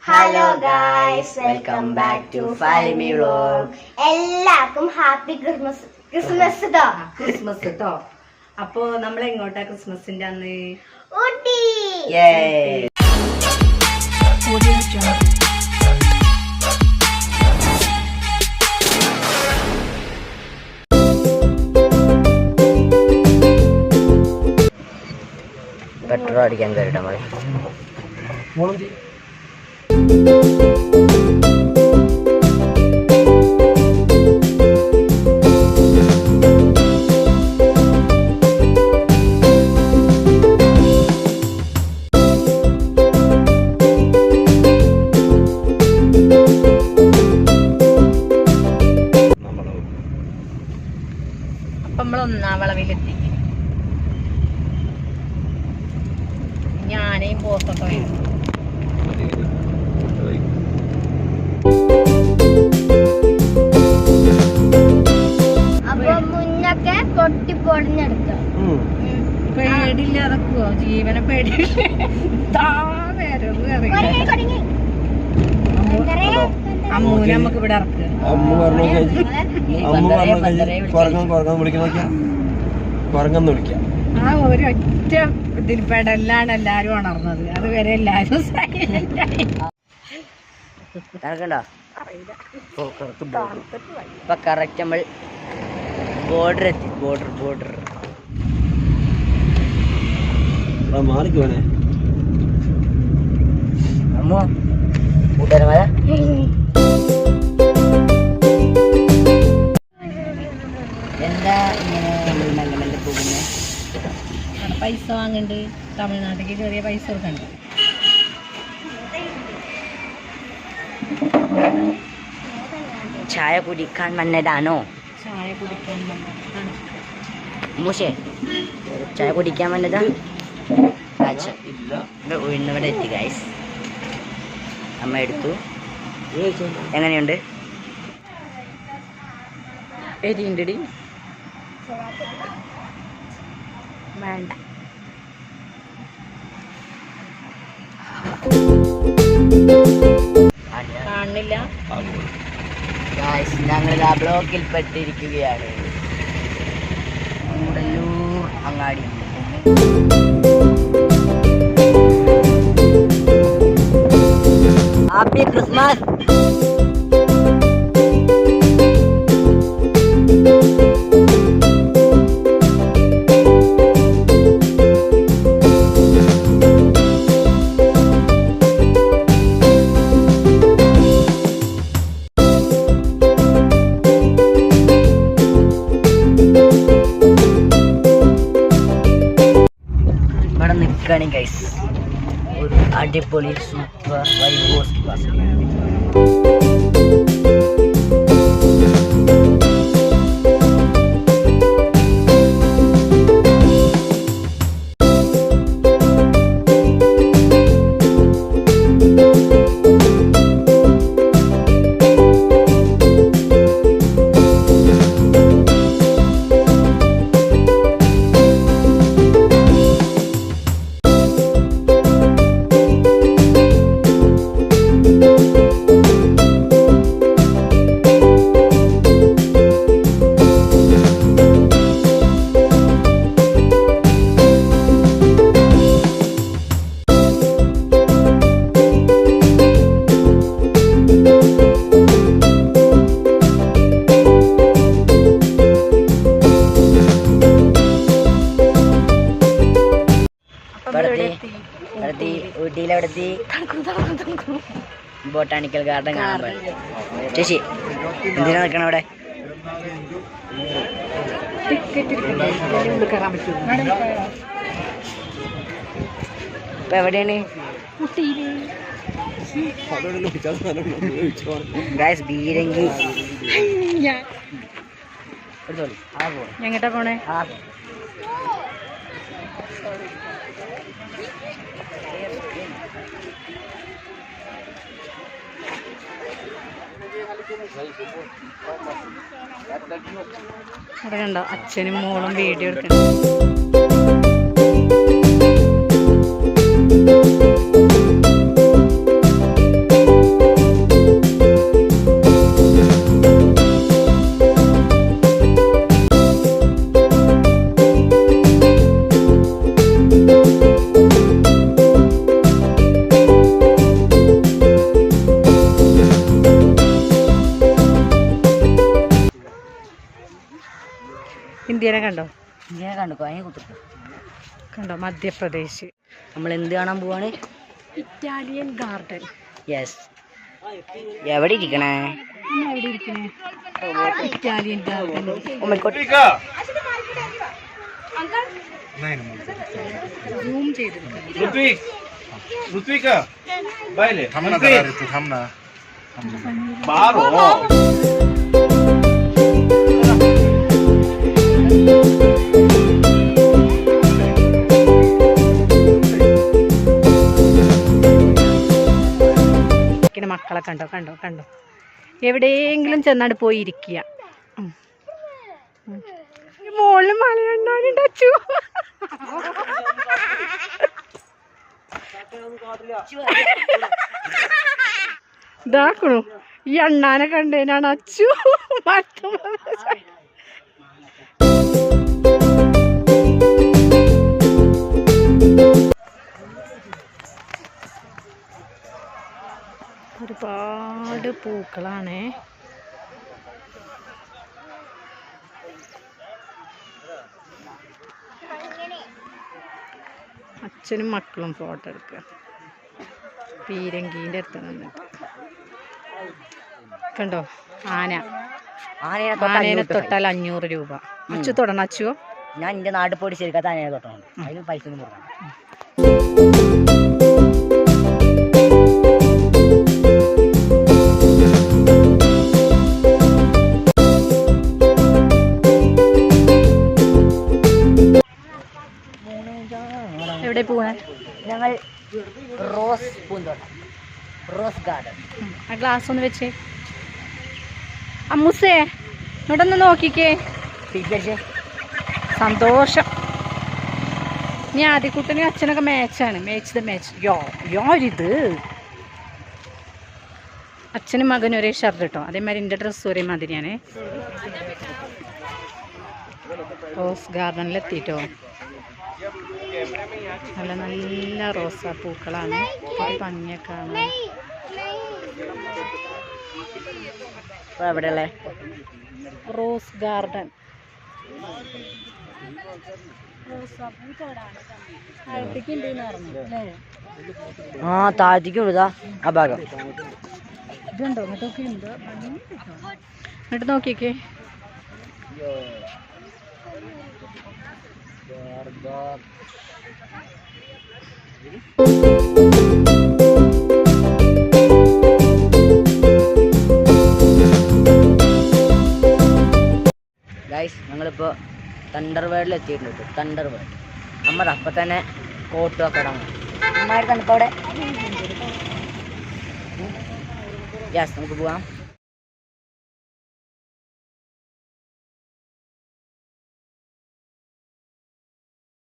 Hello guys, welcome back to Falimy vlog. എല്ലാവർക്കും happy Christmas. Christmas കേട്ടോ. അപ്പോ നമ്മൾ എങ്ങോട്ടാ ക്രിസ്മസിന്റെ അന്ന്? ഊട്ടി. പെട്രോൾ അടിക്കാൻ കയറിട്ടാ മതി. അപ്പൊ നമ്മൾ ഒന്നാം വളവിലെത്തി. ഞാനേയും പോത്തൊക്കെ വരും. അപ്പൊ മുന്നൊക്കെ പൊട്ടി പൊടിഞ്ഞെടുക്ക പേടില്ലാതെക്കുവോ? ജീവനെ പേടിയില്ലേ? അമ്മൂനെ നമുക്ക് ഇവിടെ ഇറക്കുക. ആ ഒരൊറ്റ ഇതിൽ പെടലാണ് എല്ലാരും ഉണർന്നത്. അതുവരെ എല്ലാരും ഇപ്പൊ കറക്റ്റ് നമ്മൾ ബോർഡർ എത്തി. ബോർഡർ മാറിക്കുവാനേ അമ്മോ കൂട്ടുകാരന്മാരാ. എന്താ ഇങ്ങനെ മെല്ലെ മെല്ലെ പോകുന്നേ? പൈസ വാങ്ങണ്ട്. തമിഴ്നാട്ടിലേക്ക് ചെറിയ പൈസ കൊടുക്കണ്ട. ചായ കുടിക്കാൻ വന്നതാണോ? ചായ കുടിക്കാൻ വന്നതാണ്. മൂശേ ചായ കുടിക്കാൻ വന്നതാ. ഉഴുന്നവിടെ എത്തി ഗൈസ്. അമ്മ എടുത്തു. എങ്ങനെയുണ്ട്? എരിയുണ്ടടി? വേണ്ട. കാണുന്നില്ല. ഞങ്ങൾ ആ ബ്ലോക്കിൽ പെട്ടിരിക്കുകയാണ്. കൂടല്ലൂർ അങ്ങാടി. Happy Christmas. ഇവിടെ നിൽക്കുകയാണ് ഗൈസ്. ഒരു അടിപൊളി സൂപ്പർ വൈബോസ് ക്ലാസ്. ഊട്ടിയിലെവിടെത്തി? ബൊട്ടാണിക്കൽ ഗാർഡൻ കാണാൻ. ചേച്ചി എന്തിനാ നിൽക്കണം അവിടെ? ഇപ്പൊ എവിടെയാണ്? ഗൈസ് ബീരങ്കി. എങ്ങട്ടാ പോണേ? അവിടെ കണ്ടോ അച്ഛനും മോളും വീഡിയോ എടുക്കണം. ഇന്ത്യനെ കണ്ടോ? ഇങ്ങനെ കണ്ടു അതിനെ കുത്തിട്ടു. കണ്ടോ മധ്യപ്രദേശ്. നമ്മൾ എന്ത് കാണാൻ പോവാണ്? Italian garden. യെസ്. എവിടെ ഇരിക്കണേ? എവിടെ ഇരിക്കണേ? Italian garden. സൂം ചെയ്തെടുക്കാം. ऋत्विका बायले थांब ना जरा रे तू थांब ना बाहर हो മക്കളെ കണ്ടോ കണ്ടോ കണ്ടോ എവിടെയെങ്കിലും ചെന്നാട് പോയി ഇരിക്കുക. മോളിൽ മലയണ്ണാനുണ്ട് അച്ചു. ഇതാക്കണു ഈ അണ്ണാനെ കണ്ടേനാണ് അച്ചു മറ്റു. ഒരുപാട് പൂക്കളാണേ. അച്ഛനും മക്കളും ഫോട്ടോ എടുക്കുക. പീരങ്കീൻ്റെ അടുത്ത് നിന്നിട്ട് കണ്ടോ ആന. ആനേനെ തൊട്ടാൽ 500 രൂപ. അച്ചു തൊടണം അച്ചുവോ? ഞാൻ എൻ്റെ നാട്ടിൽ പോയിട്ട് ശരിക്കാത്ത ആനയെ തൊട്ടുണ്ട്. അതിന് പൈസ ഒന്നും കൊടുക്കണം. എവിടെ പോവാൻ? ഞങ്ങൾ റോസ് പൂന്തോട്ടം, റോസ് ഗാർഡൻ. ആ ഗ്ലാസ് ഒന്ന് വെച്ചേ. അമ്മൂസേ ഇങ്ങോട്ടൊന്ന് നോക്കിക്കേ. സന്തോഷം. ഇനി ആദ്യക്കുട്ടനും അച്ഛനൊക്കെ മാച്ചാണ്. Match the match. യാരിത് അച്ഛനും മകനും ഒരേ ഷർട്ട് കേട്ടോ. അതേമാതിരി എൻ്റെ ഡ്രസ്സ് ഒരേ മാതിരിയാണേ. റോസ് ഗാർഡനിലെത്തിയിട്ടോ. നല്ല നല്ല റോസാ പൂക്കളാണ്. ഒരു ഭംഗിയൊക്കെ ആണ്. എവിടെയല്ലേ? Rose garden. ആ താഴത്തേക്ക് വിടുതാ ആ ഭാഗം. ഇതുണ്ടോ? ഇങ്ങോട്ടൊക്കെ ഉണ്ട്. ഇങ്ങോട്ട് നോക്കിക്കേ. ഗൈസ് ഞങ്ങളിപ്പോൾ തണ്ടർ വേർഡിൽ എത്തിയിട്ടുണ്ട്. തണ്ടർ വേർഡ് നമ്മൾ അപ്പം തന്നെ കോട്ട് ഒക്കെ ഇടാൻ നന്നായിട്ട് തണുപ്പവിടെ. യെസ് നമുക്ക് പോവാം.